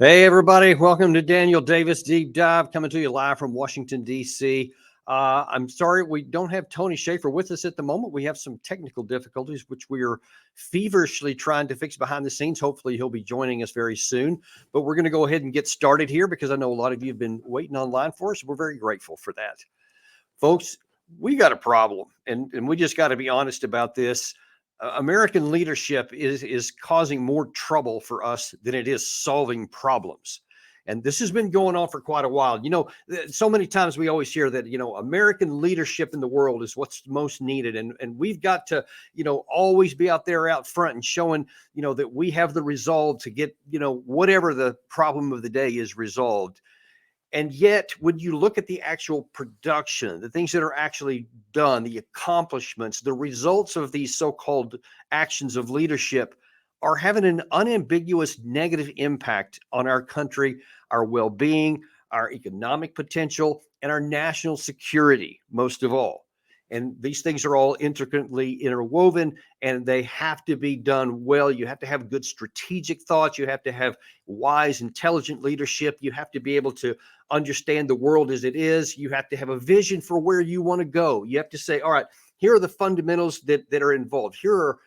Hey, everybody. Welcome to Daniel Davis Deep Dive, coming to you live from Washington, D.C. I'm sorry we don't have Tony Shaffer with us at the moment. We have some technical difficulties, which we are feverishly trying to fix behind the scenes. Hopefully, he'll be joining us very soon. But we're going to go ahead and get started here because I know a lot of you have been waiting online for us. We're very grateful for that. Folks, we got a problem, and we just got to be honest about this. American leadership is causing more trouble for us than it is solving problems. And this has been going on for quite a while. So many times we always hear that, American leadership in the world is what's most needed. And we've got to, always be out there out front and showing, that we have the resolve to get, whatever the problem of the day is resolved. And yet, when you look at the actual production, the things that are actually done, the accomplishments, the results of these so-called actions of leadership are having an unambiguous negative impact on our country, our well-being, our economic potential, and our national security, most of all. And these things are all intricately interwoven, and they have to be done well. You have to have good strategic thoughts. You have to have wise, intelligent leadership. You have to be able to understand the world as it is. You have to have a vision for where you want to go. You have to say, all right, here are the fundamentals that are involved. Here are,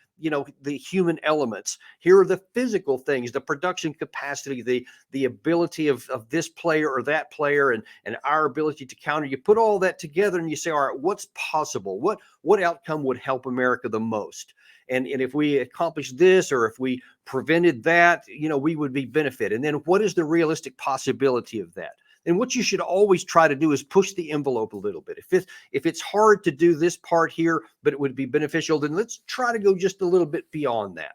the human elements. Here are the physical things, the production capacity, the ability of this player or that player, and our ability to counter. You put all that together and you say, all right, what's possible? What outcome would help America the most? And if we accomplished this, or if we prevented that, we would be benefit. And then what is the realistic possibility of that? And what you should always try to do is push the envelope a little bit. If it's hard to do this part here, but it would be beneficial, then let's try to go just a little bit beyond that.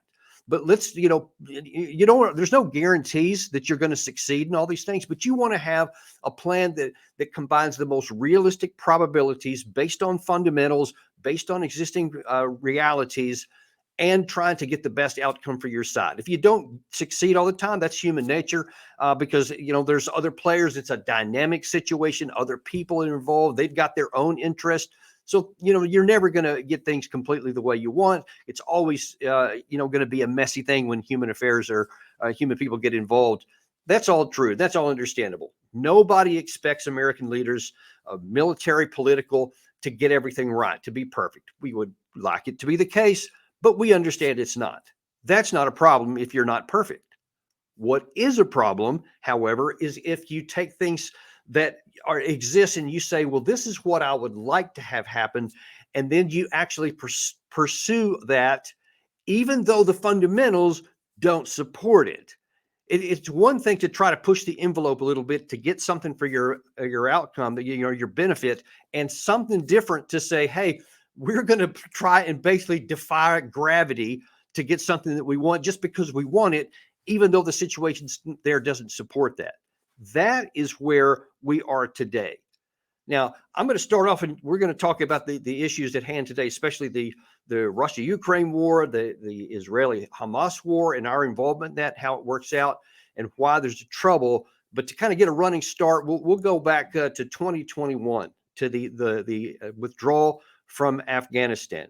But let's, there's no guarantees that you're going to succeed in all these things, but you want to have a plan that combines the most realistic probabilities based on fundamentals, based on existing realities, and trying to get the best outcome for your side. If you don't succeed all the time, that's human nature, because, there's other players. It's a dynamic situation. Other people are involved. They've got their own interest. So, you're never going to get things completely the way you want. It's always, going to be a messy thing when human affairs or human people get involved. That's all true. That's all understandable. Nobody expects American leaders, military, political, to get everything right, to be perfect. We would like it to be the case, but we understand it's not. That's not a problem if you're not perfect. What is a problem, however, is if you take things that exist and you say, well, this is what I would like to have happen, and then you actually pursue that, even though the fundamentals don't support it. It's one thing to try to push the envelope a little bit to get something for your outcome, your benefit, and something different to say, hey, we're going to try and basically defy gravity to get something that we want just because we want it, even though the situation there doesn't support that. That is where we are today. Now, I'm going to start off, and we're going to talk about the issues at hand today, especially the Russia-Ukraine war, the Israeli-Hamas war, and our involvement in that, how it works out, and why there's trouble. But to kind of get a running start, we'll go back to 2021, to the withdrawal from Afghanistan.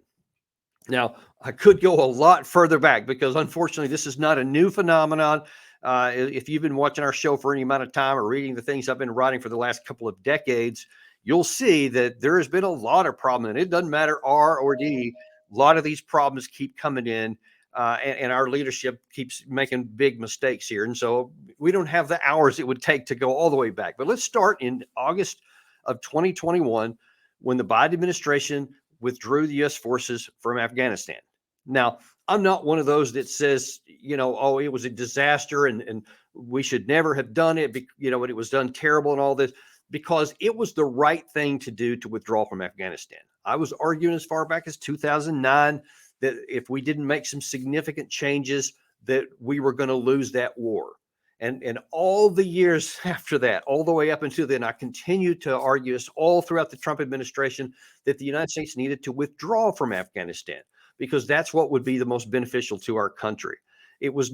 Now, I could go a lot further back because, unfortunately, this is not a new phenomenon. If you've been watching our show for any amount of time or reading the things I've been writing for the last couple of decades, you'll see that there has been a lot of problems. And it doesn't matter R or D. A lot of these problems keep coming in, and our leadership keeps making big mistakes here. And so we don't have the hours it would take to go all the way back. But let's start in August of 2021, when the Biden administration withdrew the U.S. forces from Afghanistan. Now, I'm not one of those that says, oh, it was a disaster and we should never have done it, and it was done terrible and all this, because it was the right thing to do to withdraw from Afghanistan. I was arguing as far back as 2009 that if we didn't make some significant changes, that we were going to lose that war. And all the years after that, all the way up until then, I continued to argue this all throughout the Trump administration that the United States needed to withdraw from Afghanistan, because that's what would be the most beneficial to our country. It was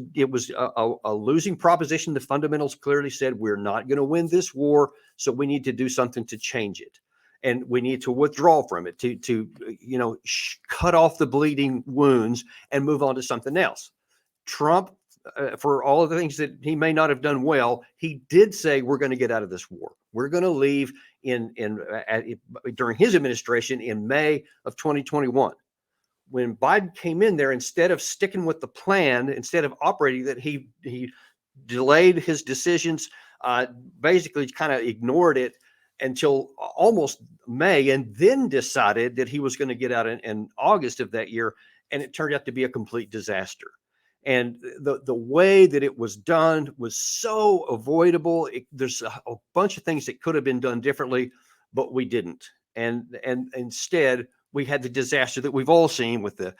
a losing proposition. The fundamentals clearly said we're not going to win this war, so we need to do something to change it, and we need to withdraw from it to cut off the bleeding wounds and move on to something else. Trump for all of the things that he may not have done well, he did say, we're going to get out of this war. We're going to leave during his administration in May of 2021. When Biden came in there, instead of sticking with the plan, instead of operating that, he delayed his decisions, basically kind of ignored it until almost May, and then decided that he was going to get out in August of that year. And it turned out to be a complete disaster. And the way that it was done was so avoidable. There's a bunch of things that could have been done differently, but we didn't. And instead, we had the disaster that we've all seen, with the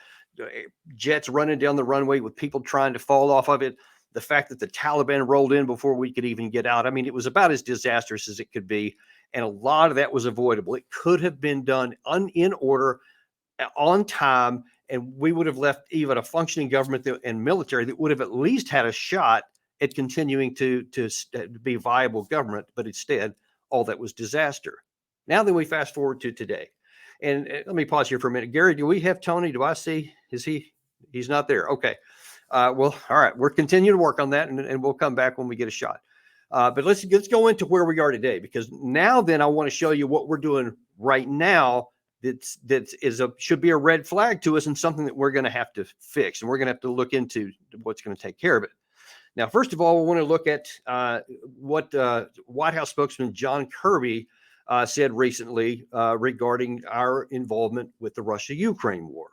jets running down the runway, with people trying to fall off of it. The fact that the Taliban rolled in before we could even get out. I mean, it was about as disastrous as it could be. And a lot of that was avoidable. It could have been done in order, on time, and we would have left even a functioning government and military that would have at least had a shot at continuing to be a viable government. But instead, all that was disaster. Now then, we fast forward to today. And let me pause here for a minute. Gary, do we have Tony? Do I see? He's not there. Okay. Well, all right. We're continuing to work on that, and we'll come back when we get a shot. But let's go into where we are today, because now then I want to show you what we're doing right now should be a red flag to us, and something that we're going to have to fix, and we're going to have to look into what's going to take care of it. Now, first of all, we want to look at what White House spokesman John Kirby said recently regarding our involvement with the Russia-Ukraine war.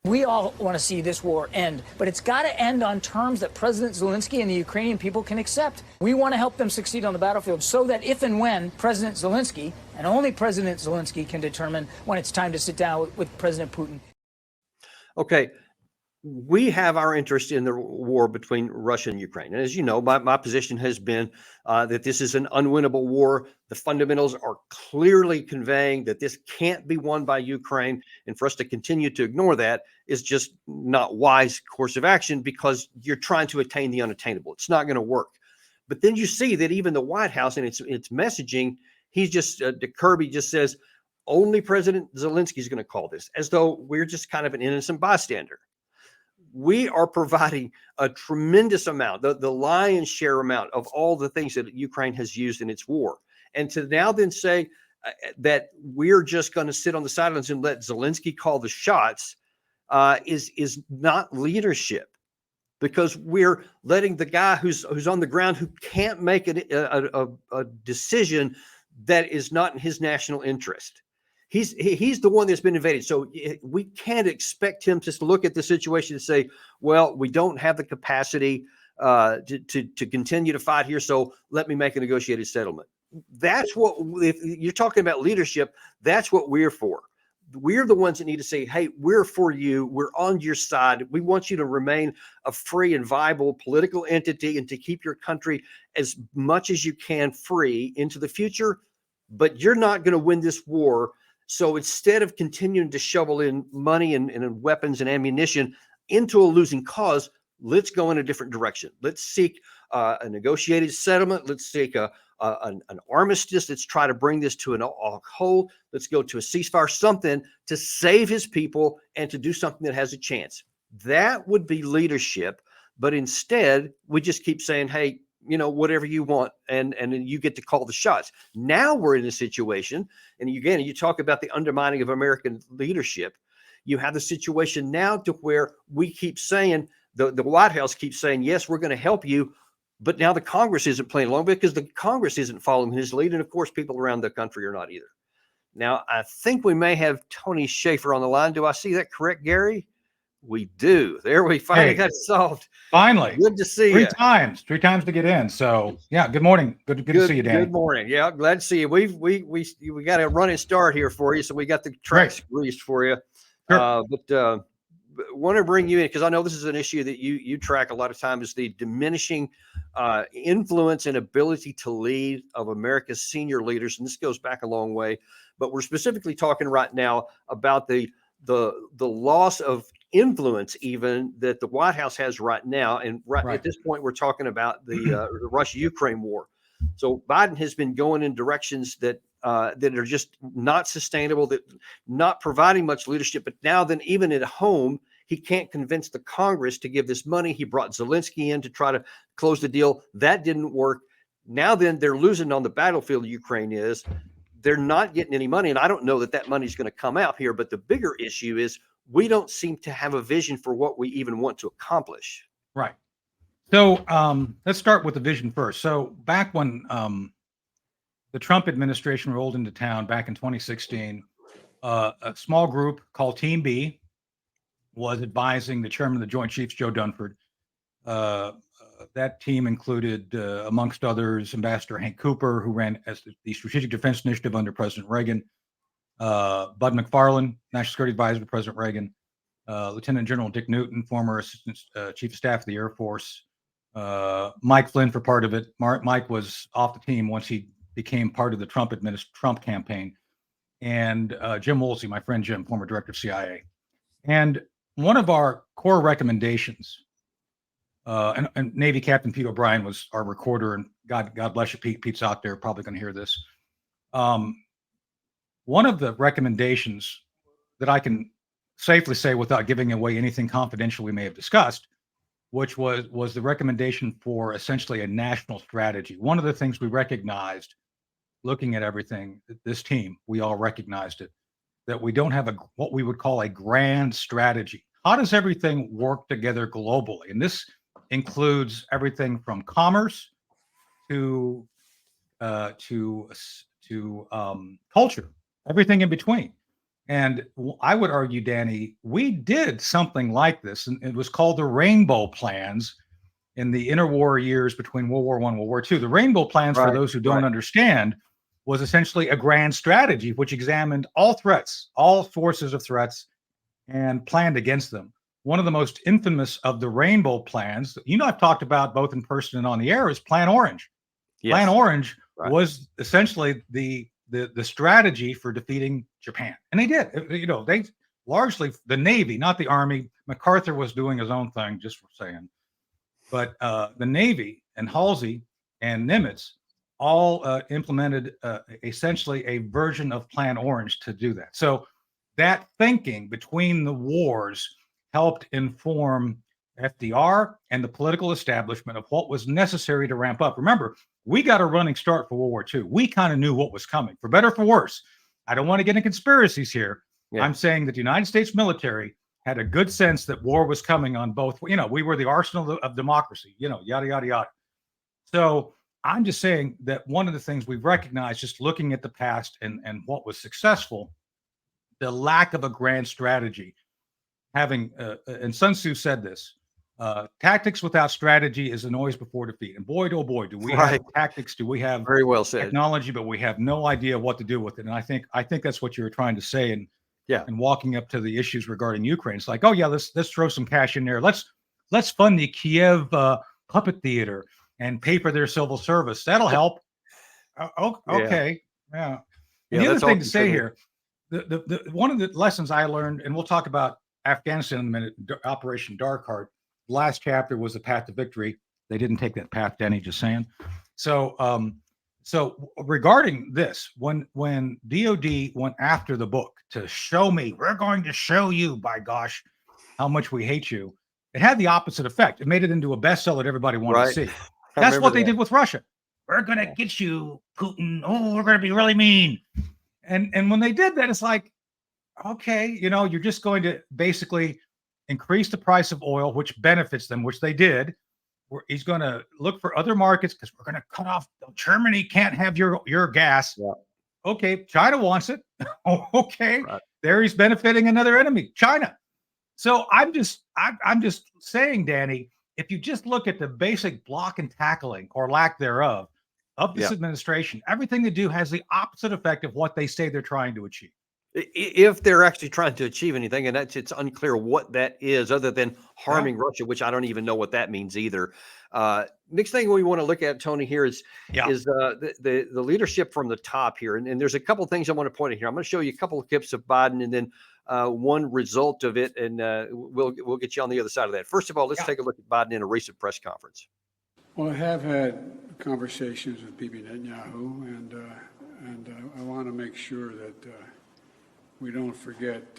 We all want to see this war end, but it's got to end on terms that President Zelensky and the Ukrainian people can accept. We want to help them succeed on the battlefield, so that if and when President Zelensky, and only President Zelensky, can determine when it's time to sit down with President Putin. Okay. We have our interest in the war between Russia and Ukraine. And as you know, my position has been that this is an unwinnable war. The fundamentals are clearly conveying that this can't be won by Ukraine. And for us to continue to ignore that is just not wise course of action, because you're trying to attain the unattainable. It's not going to work. But then you see that even the White House and its messaging, Kirby just says, only President Zelensky is going to call this, as though we're just kind of an innocent bystander. We are providing a tremendous amount, the lion's share amount of all the things that Ukraine has used in its war. And to now then say that we're just going to sit on the sidelines and let Zelensky call the shots is not leadership, because we're letting the guy who's on the ground, who can't make a decision that is not in his national interest. He's the one that's been invaded. So we can't expect him to look at the situation and say, well, we don't have the capacity to continue to fight here, so let me make a negotiated settlement. That's what, if you're talking about leadership, that's what we're for. We're the ones that need to say, hey, we're for you. We're on your side. We want you to remain a free and viable political entity, and to keep your country as much as you can free into the future. But you're not going to win this war. So instead of continuing to shovel in money and weapons and ammunition into a losing cause, let's go in a different direction. Let's seek a negotiated settlement. Let's seek an armistice. Let's try to bring this to a halt. Let's go to a ceasefire, something to save his people and to do something that has a chance. That would be leadership. But instead, we just keep saying, hey, whatever you want, and then you get to call the shots. Now we're in a situation, and again, you talk about the undermining of American leadership. You have the situation now to where we keep saying, the White House keeps saying, yes, we're going to help you, but now the Congress isn't playing along, because the Congress isn't following his lead, and of course, people around the country are not either. Now, I think we may have Tony Shaffer on the line. Do I see that correct, Gary? We do. There, we finally got it solved. Finally. Good to see you. Three times to get in. So yeah, good morning. Good to see you, Dan. Good morning. Yeah, glad to see you. We got a running start here for you, so we got the tracks greased for you. Sure. But want to bring you in, because I know this is an issue that you track a lot of times, is the diminishing influence and ability to lead of America's senior leaders, and this goes back a long way. But we're specifically talking right now about the loss of influence even that the White House has right now. And right at this point, we're talking about the Russia-Ukraine war. So Biden has been going in directions that are just not sustainable, that not providing much leadership. But now then, even at home, He can't convince the Congress to give this money. He brought Zelensky in to try to close the deal. That didn't work. Now then, they're losing on the battlefield. Ukraine is. They're not getting any money, and I don't know that that money is going to come out here. But the bigger issue is we don't seem to have a vision for what we even want to accomplish. Right. So let's start with the vision first. So back when the Trump administration rolled into town back in 2016, a small group called Team B was advising the chairman of the Joint Chiefs, Joe Dunford. That team included, amongst others, Ambassador Hank Cooper, who ran as the Strategic Defense Initiative under President Reagan, Bud McFarlane, National Security Advisor to President Reagan, Lieutenant General Dick Newton, former Assistant Chief of Staff of the Air Force, Mike Flynn for part of it. Mike was off the team once he became part of the Trump campaign, and Jim Woolsey, my friend Jim, former Director of CIA. And one of our core recommendations, and Navy Captain Pete O'Brien was our recorder, and God bless you, Pete. Pete's out there, probably going to hear this. One of the recommendations that I can safely say without giving away anything confidential we may have discussed, which was the recommendation for essentially a national strategy. One of the things we recognized, looking at everything, this team, we all recognized it, that we don't have what we would call a grand strategy. How does everything work together globally? And this includes everything from commerce to culture, everything in between. And I would argue, Danny, we did something like this, and it was called the Rainbow Plans in the interwar years between World War I and World War II. The Rainbow Plans, for those who don't understand, was essentially a grand strategy which examined all threats, all sources of threats, and planned against them. One of the most infamous of the Rainbow Plans, I've talked about both in person and on the air, is Plan Orange. Yes. Plan Orange was essentially the strategy for defeating Japan. And they did. They largely, the Navy, not the Army. MacArthur was doing his own thing, just for saying. But the Navy and Halsey and Nimitz all implemented essentially a version of Plan Orange to do that. So that thinking between the wars helped inform FDR and the political establishment of what was necessary to ramp up. Remember, we got a running start for World War II. We kind of knew what was coming, for better or for worse. I don't want to get into conspiracies here. Yeah. I'm saying that the United States military had a good sense that war was coming on both. We were the arsenal of democracy, yada, yada, yada. So I'm just saying that one of the things we've recognized, just looking at the past and what was successful, the lack of a grand strategy. And Sun Tzu said this, tactics without strategy is a noise before defeat. And boy, oh boy, do we have tactics, do we have very well said technology, but we have no idea what to do with it. And I think that's what you were trying to say. And walking up to the issues regarding Ukraine, it's like, oh yeah, let's throw some cash in there. Let's fund the Kiev puppet theater and pay for their civil service. That'll help. Okay. Yeah. And the other thing to say here, the one of the lessons I learned, and we'll talk about Afghanistan in a minute, Operation Dark Heart. Last chapter was the path to victory. They didn't take that path, Danny, just saying. So regarding this, when DOD went after the book to show me, we're going to show you, by gosh, how much we hate you, it had the opposite effect. It made it into a bestseller that everybody wanted to see. That's what they did with Russia. We're going to get you, Putin. Oh, we're going to be really mean. And when they did that, it's like, okay, you're just going to basically increase the price of oil, which benefits them, which they did. He's going to look for other markets because we're going to cut off. Germany can't have your gas. Yeah. Okay, China wants it. Okay, there he's benefiting another enemy, China. So I'm just saying, Danny, if you just look at the basic block and tackling or lack thereof of this administration, everything they do has the opposite effect of what they say they're trying to achieve. If they're actually trying to achieve anything, and it's unclear what that is, other than harming Russia, which I don't even know what that means either. Next thing we want to look at, Tony, here is the leadership from the top here, and there's a couple of things I want to point out here. I'm going to show you a couple of clips of Biden, and then one result of it, and we'll get you on the other side of that. First of all, let's take a look at Biden in a recent press conference. Well, I have had conversations with Bibi Netanyahu, and I want to make sure that we don't forget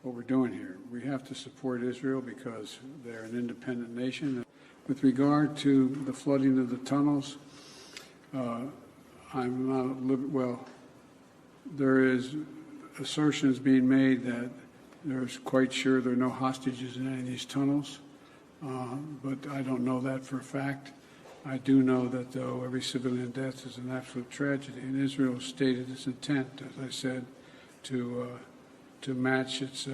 what we're doing here. We have to support Israel because they're an independent nation. With regard to the flooding of the tunnels, there is assertions being made that there's quite sure there are no hostages in any of these tunnels, but I don't know that for a fact. I do know that, though, every civilian death is an absolute tragedy, and Israel stated its intent, as I said, to match its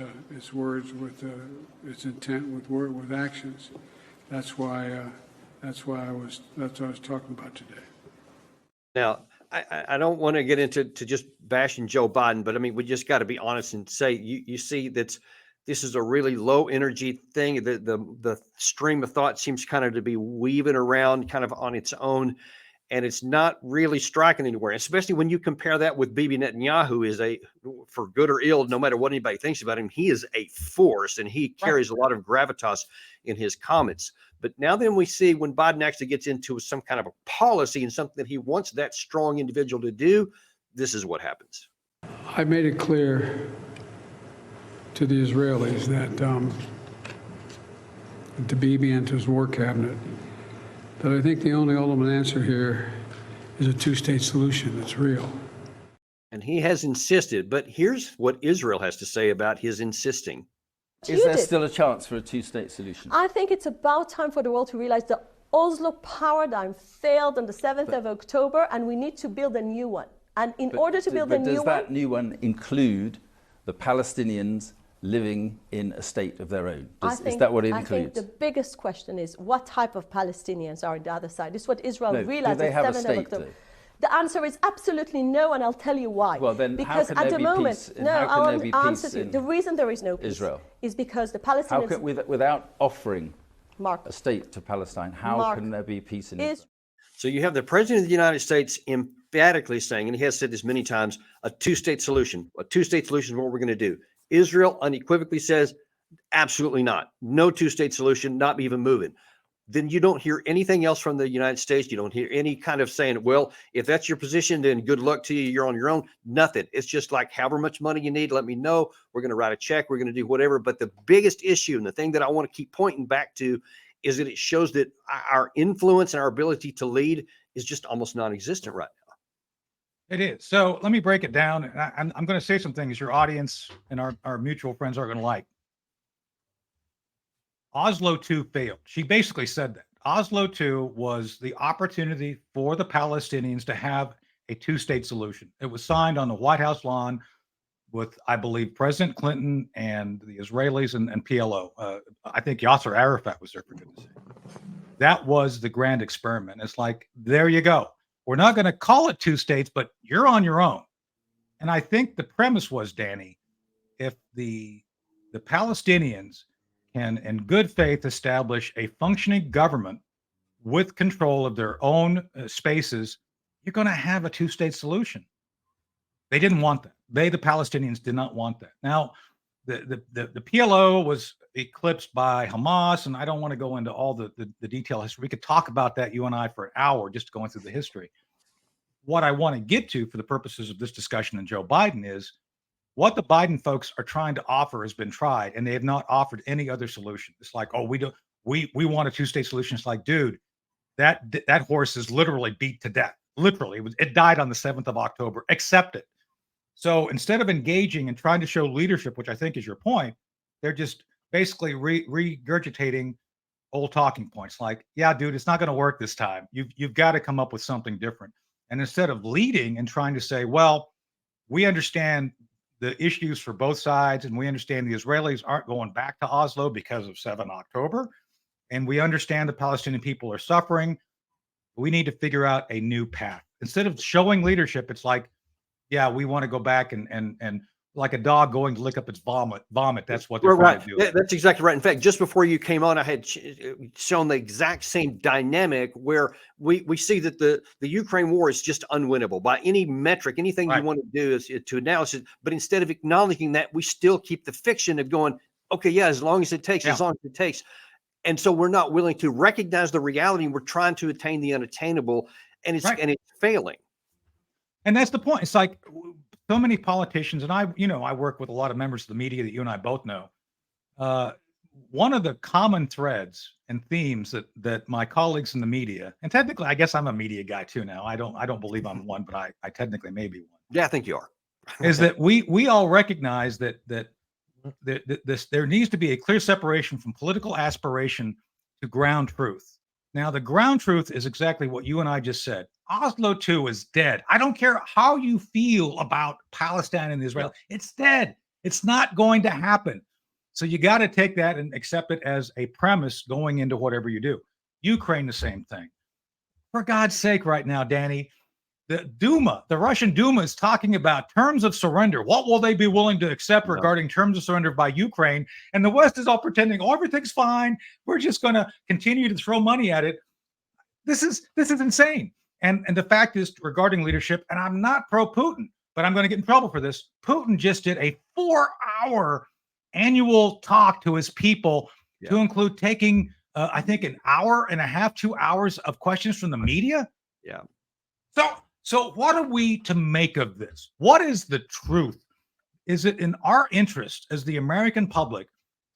words with its intent with actions. That's what I was talking about today. Now, I don't want to get into just bashing Joe Biden, but I mean, we just got to be honest and say you see that this is a really low energy thing. The stream of thought seems kind of to be weaving around kind of on its own, and it's not really striking anywhere, especially when you compare that with Bibi Netanyahu is for good or ill, no matter what anybody thinks about him, he is a force and he carries a lot of gravitas in his comments. But now then we see when Biden actually gets into some kind of a policy and something that he wants that strong individual to do, this is what happens. I made it clear to the Israelis that to Bibi and to his war cabinet that I think the only ultimate answer here is a two-state solution that's real. And he has insisted, but here's what Israel has to say about his insisting. Is there still a chance for a two-state solution? I think it's about time for the world to realize the Oslo paradigm failed on the 7th of October, and we need to build a new one. And in order to build a new one... Does that new one include the Palestinians living in a state of their own? Is that what it includes? I think the biggest question is what type of Palestinians are on the other side. This is what Israel realized on the 7th of October. The answer is absolutely no, and I'll tell you why. Well, then because how can there be peace? The reason there is no peace Israel is because the Palestinians... without offering a state to Palestine, how can there be peace in Israel? So you have the president of the United States emphatically saying, and he has said this many times, a two-state solution. A two-state solution is what we're going to do. Israel unequivocally says, absolutely not. No two-state solution, not even moving. Then you don't hear anything else from the United States. You don't hear any kind of saying, well, if that's your position, then good luck to you. You're on your own. Nothing. It's just like, however much money you need, let me know. We're going to write a check. We're going to do whatever. But the biggest issue and the thing that I want to keep pointing back to is that it shows that our influence and our ability to lead is just almost non-existent right now. It is. So let me break it down. I'm going to say some things your audience and our mutual friends are going to like. Oslo II failed. She basically said that. Oslo II was the opportunity for the Palestinians to have a two-state solution. It was signed on the White House lawn with, I believe, President Clinton and the Israelis and PLO. I think Yasser Arafat was there, for goodness sake. That was the grand experiment. It's like, there you go. We're not going to call it two states, but you're on your own. And I think the premise was, Danny, if the Palestinians can, in good faith, establish a functioning government with control of their own spaces, you're going to have a two-state solution. They didn't want that. The Palestinians did not want that. Now, the PLO was eclipsed by Hamas, and I don't want to go into all the detail history. We could talk about that, you and I, for an hour, just going through the history. What I want to get to for the purposes of this discussion and Joe Biden is what the Biden folks are trying to offer has been tried, and they have not offered any other solution. It's like, oh, we want a two-state solution. It's like, dude, that horse is literally beat to death. Literally, it died on the 7th of October. Accept it. So instead of engaging and trying to show leadership, which I think is your point, they're just basically regurgitating old talking points. Like, yeah, dude, it's not going to work this time. You've got to come up with something different. And instead of leading and trying to say, well, we understand the issues for both sides, and we understand the Israelis aren't going back to Oslo because of 7 October, and we understand the Palestinian people are suffering. We need to figure out a new path. Instead of showing leadership, it's like, yeah, we want to go back and like a dog going to lick up its vomit. That's what they're trying to do. That's exactly right. In fact, just before you came on, I had shown the exact same dynamic where we see that the Ukraine war is just unwinnable by any metric. Anything you want to do is to announce it. But instead of acknowledging that, we still keep the fiction of going, okay, yeah, as long as it takes, as long as it takes. And so we're not willing to recognize the reality, and we're trying to attain the unattainable, and it's failing. And that's the point. It's like so many politicians, and I work with a lot of members of the media that you and I both know. One of the common threads and themes that my colleagues in the media, and technically, I guess I'm a media guy too now. I don't believe I'm one, but I technically may be one. Yeah, I think you are. Is that we all recognize that there needs to be a clear separation from political aspiration to ground truth. Now, the ground truth is exactly what you and I just said. Oslo II is dead. I don't care how you feel about Palestine and Israel. It's dead. It's not going to happen. So you got to take that and accept it as a premise going into whatever you do. Ukraine, the same thing. For God's sake, right now, Danny, the Duma, the Russian Duma is talking about terms of surrender. What will they be willing to accept regarding terms of surrender by Ukraine? And the West is all pretending, oh, everything's fine. We're just going to continue to throw money at it. This is insane. And the fact is, regarding leadership, and I'm not pro-Putin, but I'm going to get in trouble for this. Putin just did a 4-hour annual talk to his people to include taking, I think, an hour and a half, 2 hours of questions from the media. Yeah. So what are we to make of this? What is the truth? Is it in our interest as the American public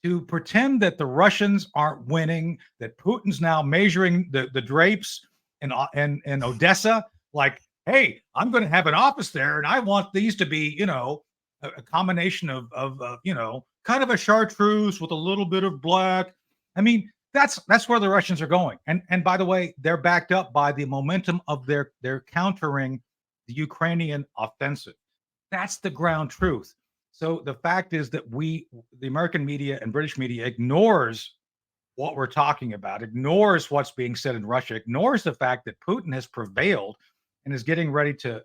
to pretend that the Russians aren't winning, that Putin's now measuring the drapes in Odessa, like, hey, I'm going to have an office there, and I want these to be, a combination of kind of a chartreuse with a little bit of black. I mean, that's where the Russians are going. And by the way, they're backed up by the momentum of their countering the Ukrainian offensive. That's the ground truth. So the fact is that the American media and British media ignores what we're talking about, ignores what's being said in Russia, ignores the fact that Putin has prevailed and is getting ready to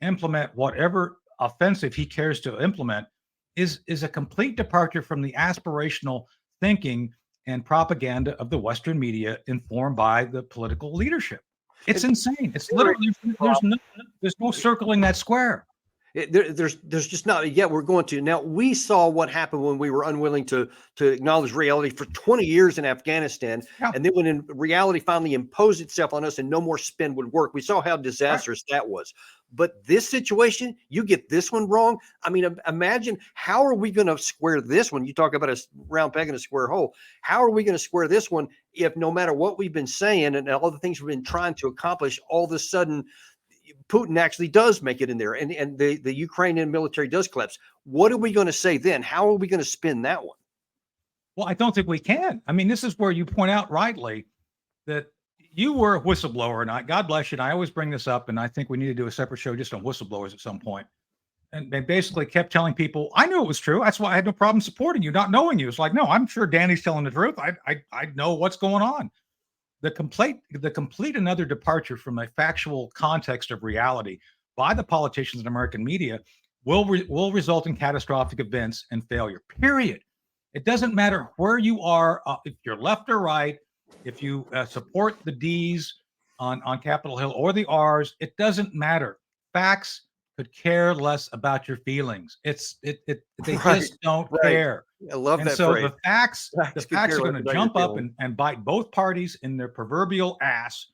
implement whatever offensive he cares to implement, is a complete departure from the aspirational thinking and propaganda of the Western media informed by the political leadership. It's insane. It's literally, there's no circling that square. There's just not yet. We're going to. Now, we saw what happened when we were unwilling to acknowledge reality for 20 years in Afghanistan. Yeah. And then when reality finally imposed itself on us and no more spin would work, we saw how disastrous that was. But this situation, you get this one wrong. I mean, imagine, how are we going to square this one? You talk about a round peg in a square hole. How are we going to square this one if no matter what we've been saying and all the things we've been trying to accomplish, all of a sudden Putin actually does make it in there and the Ukrainian military does collapse? What are we going to say then? How are we going to spin that one? Well, I don't think we can. I mean, this is where you point out rightly that you were a whistleblower, and God bless you. And I always bring this up, and I think we need to do a separate show just on whistleblowers at some point. And they basically kept telling people, I knew it was true. That's why I had no problem supporting you, not knowing you. It's like, no, I'm sure Danny's telling the truth. I know what's going on. The complete another departure from a factual context of reality by the politicians and American media will result in catastrophic events and failure, period. It doesn't matter where you are, if you're left or right, if you support the D's on Capitol Hill or the R's, it doesn't matter. Facts could care less about your feelings. They just don't care. I love that. So the facts are going to jump up and bite both parties in their proverbial ass.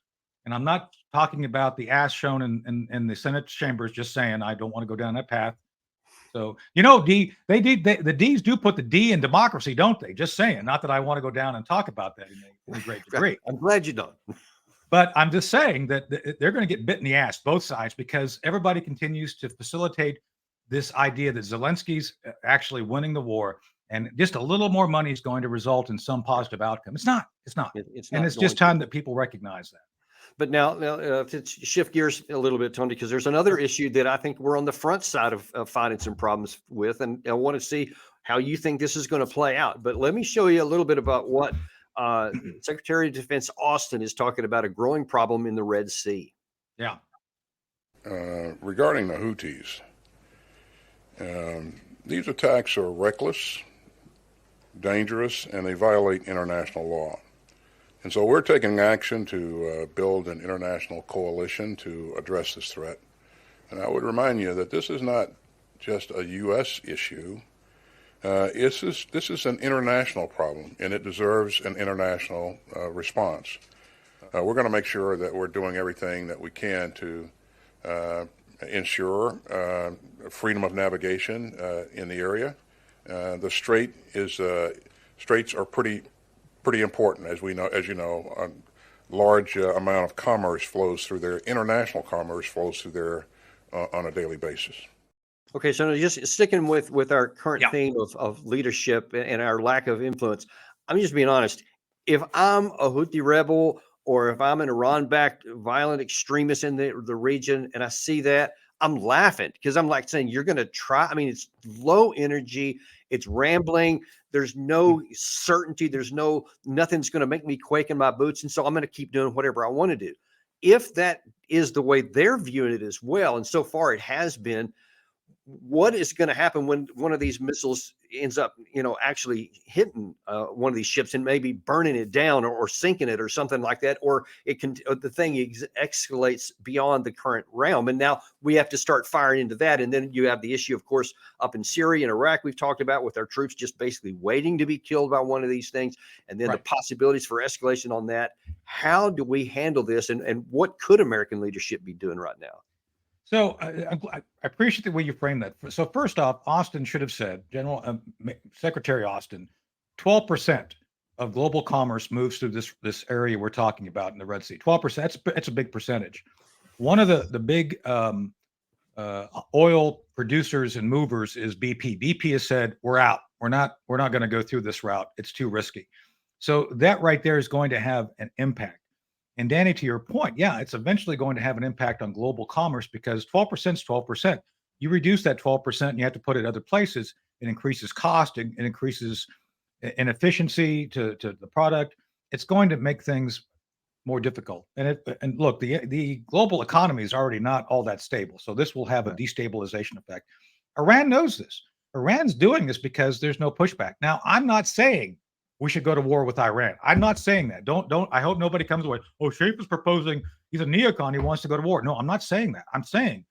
And I'm not talking about the ass shown in the Senate chambers, just saying, I don't want to go down that path. So, the D's do put the D in democracy, don't they? Just saying. Not that I want to go down and talk about that in a great degree. I'm glad you don't. But I'm just saying that they're going to get bit in the ass, both sides, because everybody continues to facilitate this idea that Zelensky's actually winning the war, and just a little more money is going to result in some positive outcome. It's not. And it's just time that people recognize that. But now let's shift gears a little bit, Tony, because there's another issue that I think we're on the front side of finding some problems with, and I want to see how you think this is going to play out. But let me show you a little bit about what Secretary of Defense Austin is talking about, a growing problem in the Red Sea. Yeah. Regarding the Houthis, these attacks are reckless, dangerous, and they violate international law. And so we're taking action to build an international coalition to address this threat. And I would remind you that this is not just a U.S. issue. This is an international problem, and it deserves an international response. We're going to make sure that we're doing everything that we can to ensure freedom of navigation in the area. The straits are pretty important, as we know. As you know, a large amount of commerce flows through there. International commerce flows through there on a daily basis. Okay, so just sticking with our current theme of leadership and our lack of influence, I'm just being honest. If I'm a Houthi rebel or if I'm an Iran-backed violent extremist in the region and I see that, I'm laughing because I'm like saying, you're going to try. I mean, it's low energy. It's rambling. There's no certainty. Nothing's going to make me quake in my boots. And so I'm going to keep doing whatever I want to do. If that is the way they're viewing it as well, and so far it has been, what is going to happen when one of these missiles ends up, actually hitting one of these ships and maybe burning it down or sinking it or something like that, or the thing escalates beyond the current realm, and now we have to start firing into that, and then you have the issue, of course, up in Syria and Iraq we've talked about with our troops just basically waiting to be killed by one of these things, and then the possibilities for escalation on that. How do we handle this, and what could American leadership be doing right now? So I appreciate the way you frame that. So first off, Austin should have said, Secretary Austin, 12% of global commerce moves through this area we're talking about in the Red Sea. 12%. That's a big percentage. One of the big oil producers and movers is BP. BP has said, we're out. We're not going to go through this route. It's too risky. So that right there is going to have an impact. And Danny, to your point, it's eventually going to have an impact on global commerce because 12% is 12%. You reduce that 12% and you have to put it other places. It increases cost, it increases inefficiency to the product. It's going to make things more difficult. And look, the global economy is already not all that stable. So this will have a destabilization effect. Iran knows this. Iran's doing this because there's no pushback. Now, I'm not saying we should go to war with Iran. I'm not saying that. Don't. I hope nobody comes away. Oh, Shaffer's proposing, he's a neocon, he wants to go to war. No, I'm not saying that. I'm saying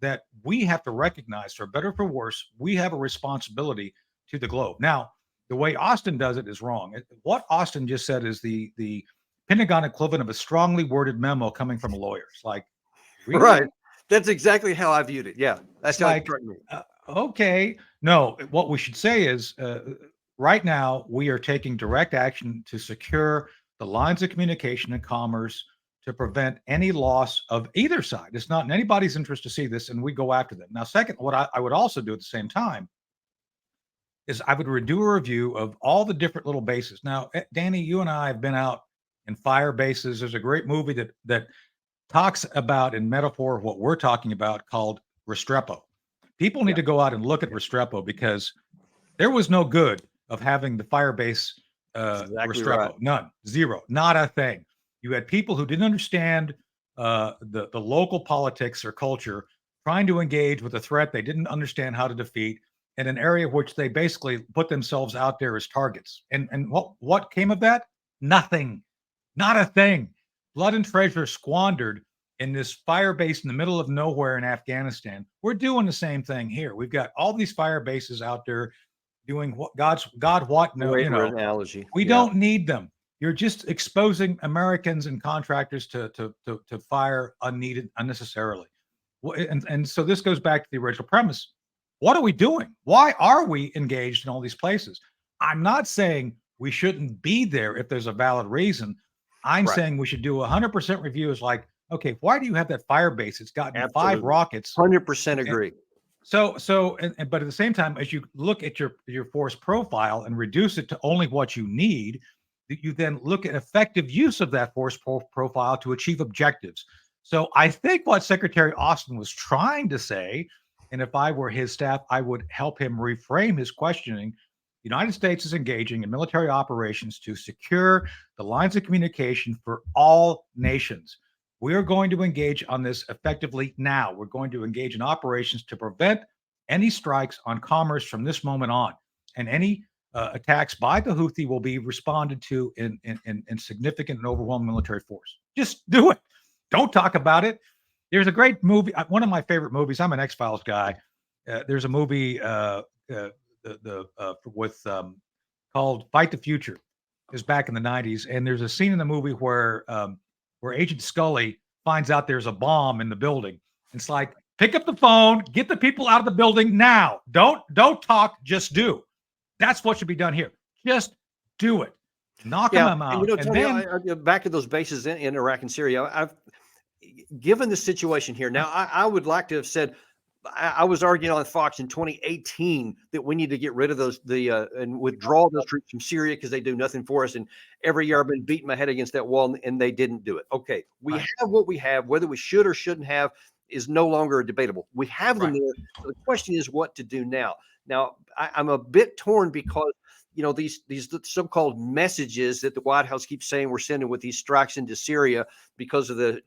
that we have to recognize, for better or for worse, we have a responsibility to the globe. Now, the way Austin does it is wrong. What Austin just said is the Pentagon equivalent of a strongly worded memo coming from a lawyer. It's like, really? Right. That's exactly how I viewed it. Yeah, that's like, okay. No, what we should say is, right now, we are taking direct action to secure the lines of communication and commerce to prevent any loss of either side. It's not in anybody's interest to see this, and we go after them. Now, second, what I would also do at the same time is I would do a review of all the different little bases. Now, Danny, you and I have been out in fire bases. There's a great movie that talks about, in metaphor, what we're talking about called Restrepo. People need to go out and look at Restrepo because there was no good of having the fire base Restrepo. Right. None, zero, not a thing. You had people who didn't understand the local politics or culture, trying to engage with a threat they didn't understand how to defeat in an area which they basically put themselves out there as targets. And what came of that? Nothing, not a thing. Blood and treasure squandered in this fire base in the middle of nowhere in Afghanistan. We're doing the same thing here. We've got all these fire bases out there doing what analogy. We don't need them. You're just exposing Americans and contractors to fire unnecessarily. And so this goes back to the original premise. What are we doing? Why are we engaged in all these places? I'm not saying we shouldn't be there if there's a valid reason. I'm saying we should do 100% review. Is like, okay, why do you have that fire base? It's gotten 5 rockets. 100% agree. But at the same time, as you look at your force profile and reduce it to only what you need, you then look at effective use of that force profile to achieve objectives. So I think what Secretary Austin was trying to say, and if I were his staff, I would help him reframe his questioning. The United States is engaging in military operations to secure the lines of communication for all nations. We are going to engage on this effectively now. We're going to engage in operations to prevent any strikes on commerce from this moment on. And any attacks by the Houthi will be responded to in significant and overwhelming military force. Just do it. Don't talk about it. There's a great movie, one of my favorite movies. I'm an X-Files guy. There's a movie called Fight the Future. It was back in the 90s. And there's a scene in the movie where Agent Scully finds out there's a bomb in the building. It's like, Pick up the phone, get the people out of the building now. Don't talk, just do. That's what should be done here. Just do it. Knock them out. And Tony, back to those bases in Iraq and Syria, I've given the situation here. Now, I would like to have said, I was arguing on Fox in 2018 that we need to get rid of and withdraw those troops from Syria because they do nothing for us. And every year I've been beating my head against that wall, and they didn't do it. Okay, we have what we have. Whether we should or shouldn't have is no longer debatable. We have them there. So the question is what to do now. Now, I'm a bit torn because these so-called messages that the White House keeps saying we're sending with these strikes into Syria because of the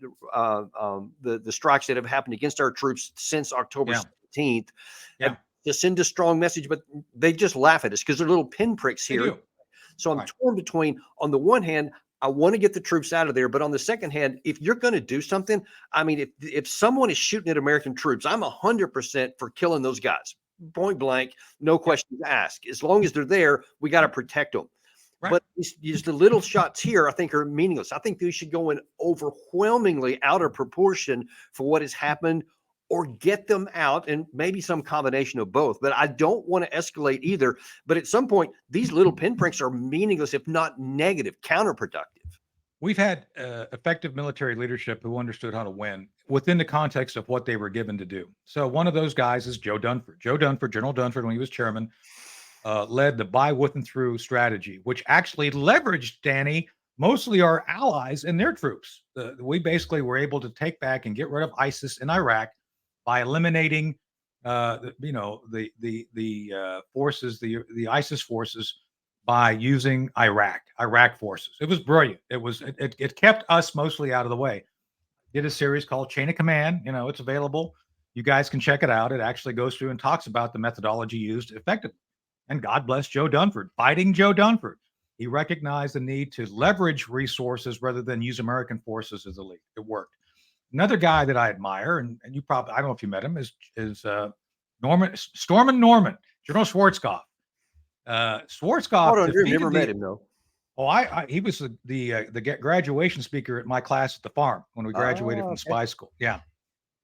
strikes that have happened against our troops since October 17th. Yeah. To send a strong message, but they just laugh at us because they're little pinpricks here. So I'm torn between, on the one hand, I want to get the troops out of there, but on the second hand, if you're going to do something, I mean, if someone is shooting at American troops, I'm 100% for killing those guys. Point blank, no questions asked. As long as they're there, we got to protect them. Right. But these the little shots here, I think, are meaningless. I think they should go in overwhelmingly out of proportion for what has happened, or get them out, and maybe some combination of both. But I don't want to escalate either. But at some point, these little pinpricks are meaningless, if not negative, counterproductive. We've had effective military leadership who understood how to win within the context of what they were given to do. So one of those guys is Joe Dunford. General Dunford, when he was chairman, led the by, with, and through strategy, which actually leveraged, Danny, mostly our allies and their troops. We basically were able to take back and get rid of ISIS in Iraq by eliminating, the forces, the ISIS forces, by using Iraq forces. It was brilliant. It kept us mostly out of the way. Did a series called Chain of Command. It's available. You guys can check it out. It actually goes through and talks about the methodology used effectively. And God bless Joe Dunford, fighting Joe Dunford. He recognized the need to leverage resources rather than use American forces as a lead. It worked. Another guy that I admire, and you probably, I don't know if you met him, is Stormin' Norman, General Schwarzkopf. Schwarzkopf. I've never met him though. Oh, he was the graduation speaker at my class at the farm when we graduated from spy school. Yeah.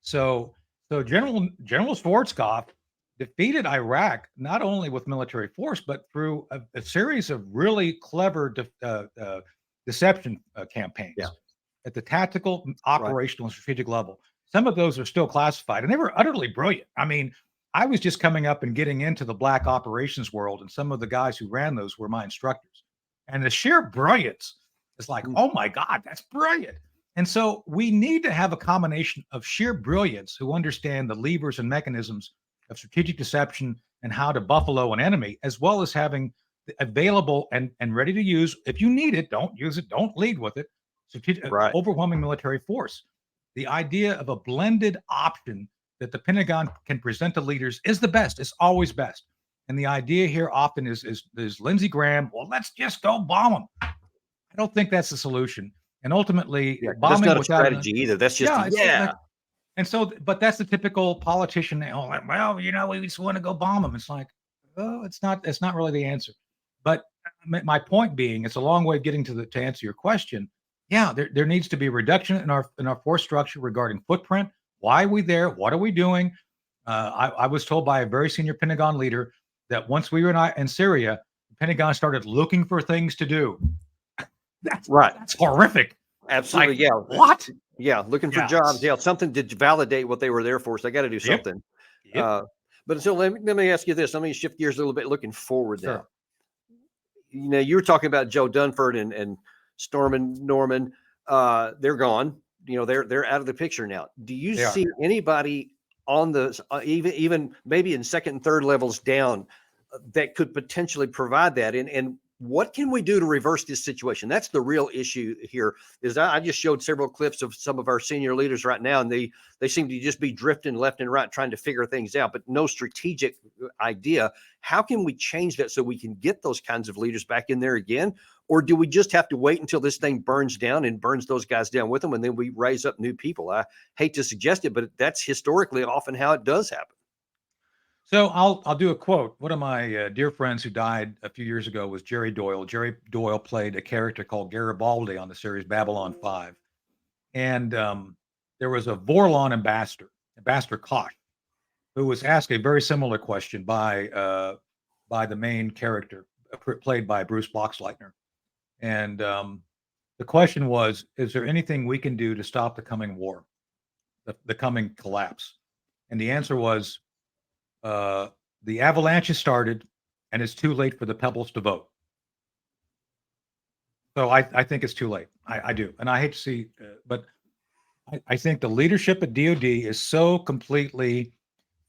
So General Schwarzkopf defeated Iraq not only with military force, but through a series of really clever deception campaigns at the tactical, operational, and strategic level. Some of those are still classified, and they were utterly brilliant. I mean, I was just coming up and getting into the black operations world, and some of the guys who ran those were my instructors. And the sheer brilliance is like, oh my God, that's brilliant. And so we need to have a combination of sheer brilliance who understand the levers and mechanisms of strategic deception and how to buffalo an enemy, as well as having available and ready to use. If you need it, don't use it. Don't lead with it. Overwhelming military force. The idea of a blended option that the Pentagon can present to leaders is the best. It's always best. And the idea here often is Lindsey Graham, well, let's just go bomb them. I don't think that's the solution. And ultimately, bombing that's not without a strategy either. That's just and so, but that's the typical politician. Well, we just want to go bomb them. It's like, oh, it's not really the answer. But my point being, it's a long way of getting to answer your question. Yeah, there needs to be a reduction in our force structure regarding footprint. Why are we there? What are we doing? I was told by a very senior Pentagon leader that once we were in Syria, the Pentagon started looking for things to do. That's horrific. Absolutely. What? Yeah. Looking for jobs. Yeah. Something to validate what they were there for. So they got to do something. But so let me ask you this. Let me shift gears a little bit looking forward now. You were talking about Joe Dunford and Stormin' Norman. They're gone. They're out of the picture now. Do you see anybody on the even maybe in second and third levels down that could potentially provide that? And what can we do to reverse this situation? That's the real issue here. Is I just showed several clips of some of our senior leaders right now, and they seem to just be drifting left and right, trying to figure things out, but no strategic idea. How can we change that so we can get those kinds of leaders back in there again? Or do we just have to wait until this thing burns down and burns those guys down with them, and then we raise up new people? I hate to suggest it, but that's historically often how it does happen. So I'll do a quote. One of my dear friends who died a few years ago was Jerry Doyle. Jerry Doyle played a character called Garibaldi on the series Babylon 5. And there was a Vorlon ambassador Ambassador Koch, who was asked a very similar question by the main character played by Bruce Boxleitner. And the question was, is there anything we can do to stop the coming war, the coming collapse? And the answer was, the avalanche has started and it's too late for the pebbles to vote. So I think it's too late. I do. And I hate to see, but I think the leadership at DOD is so completely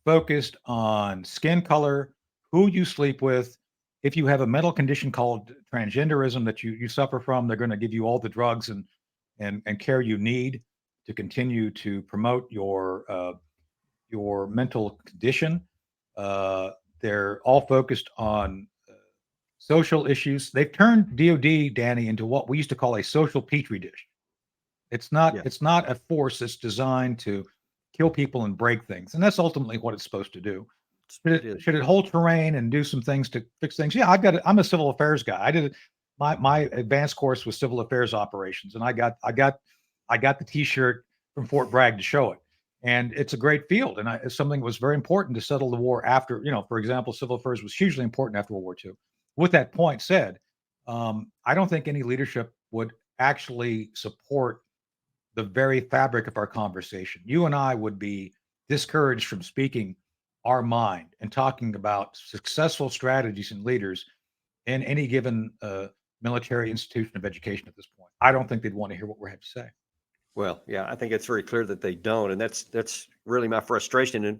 focused on skin color, who you sleep with. If you have a mental condition called transgenderism that you suffer from, they're going to give you all the drugs and care you need to continue to promote your mental condition. They're all focused on social issues. They've turned DOD, Danny, into what we used to call a social petri dish. It's not. Yeah. It's not a force that's designed to kill people and break things, and that's ultimately what it's supposed to do. Should it hold terrain and do some things to fix things? Yeah, I'm a civil affairs guy. I did my advanced course was civil affairs operations, and I got the T-shirt from Fort Bragg to show it. And it's a great field, and it's something that was very important to settle the war after. For example, civil affairs was hugely important after World War II. With that point said, I don't think any leadership would actually support the very fabric of our conversation. You and I would be discouraged from speaking our mind and talking about successful strategies and leaders in any given military institution of education at this point. I don't think they'd want to hear what we have to say. Well, yeah, I think it's very clear that they don't, and that's really my frustration. And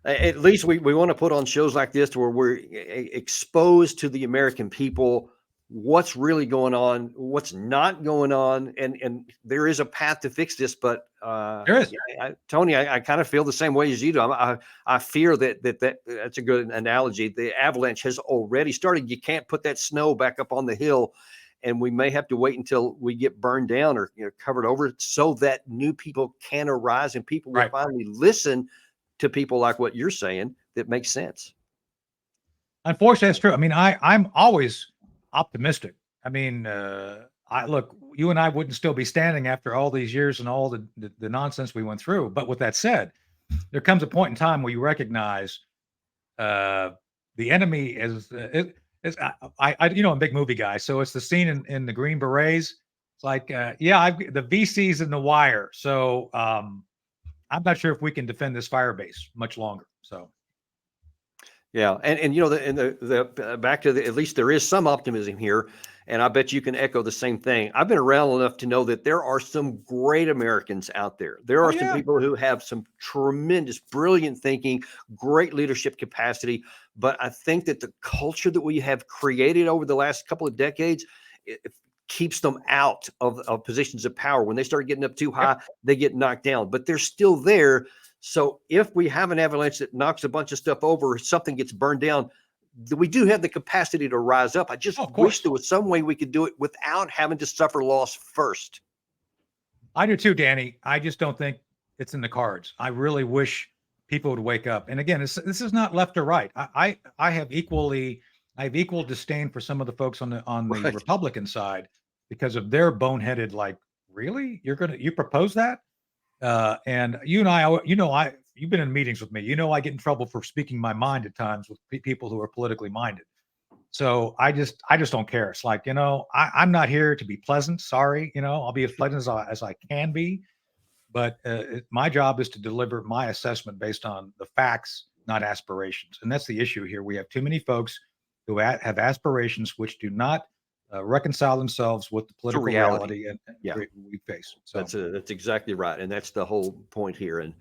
at least we want to put on shows like this to where we're exposed to the American people what's really going on, what's not going on, and there is a path to fix this. But there is, Tony, I kind of feel the same way as you do. I fear that's a good analogy. The avalanche has already started. You can't put that snow back up on the hill. And we may have to wait until we get burned down or covered over so that new people can arise and people will finally listen to people like what you're saying that makes sense. Unfortunately, that's true. I mean, I'm always optimistic. I mean, look, you and I wouldn't still be standing after all these years and all the nonsense we went through. But with that said, there comes a point in time where you recognize the enemy is. I'm a big movie guy, so it's the scene in the Green Berets. It's like, the VC's in the wire, so I'm not sure if we can defend this fire base much longer. So, yeah, and the back to at least there is some optimism here, and I bet you can echo the same thing. I've been around enough to know that there are some great Americans out there. There are some people who have some tremendous, brilliant thinking, great leadership capacity. But I think that the culture that we have created over the last couple of decades, it keeps them out of positions of power. When they start getting up too high, they get knocked down. But they're still there. So if we have an avalanche that knocks a bunch of stuff over, something gets burned down, we do have the capacity to rise up. I just wish there was some way we could do it without having to suffer loss first. I do too, Danny. I just don't think it's in the cards. I really wish people would wake up. And again, this is not left or right. I have equal disdain for some of the folks on the Republican side because of their boneheaded, like, really? You propose that? And you and I, you've been in meetings with me. I get in trouble for speaking my mind at times with people who are politically minded. So I just don't care. It's like, I'm not here to be pleasant. Sorry. I'll be as pleasant as I can be. But my job is to deliver my assessment based on the facts, not aspirations. And that's the issue here. We have too many folks who have aspirations which do not reconcile themselves with the political reality we face. So that's exactly right. And that's the whole point here. And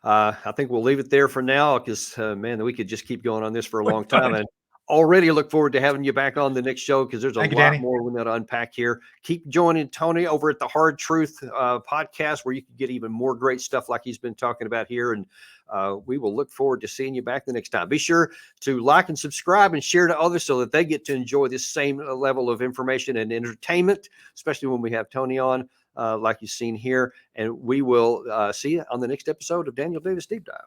I think we'll leave it there for now because, man, we could just keep going on this for a long time. And already look forward to having you back on the next show because there's a lot more we got to unpack here. Keep joining Tony over at the Hard Truth podcast where you can get even more great stuff like he's been talking about here. And we will look forward to seeing you back the next time. Be sure to like and subscribe and share to others so that they get to enjoy this same level of information and entertainment, especially when we have Tony on like you've seen here. And we will see you on the next episode of Daniel Davis Deep Dive.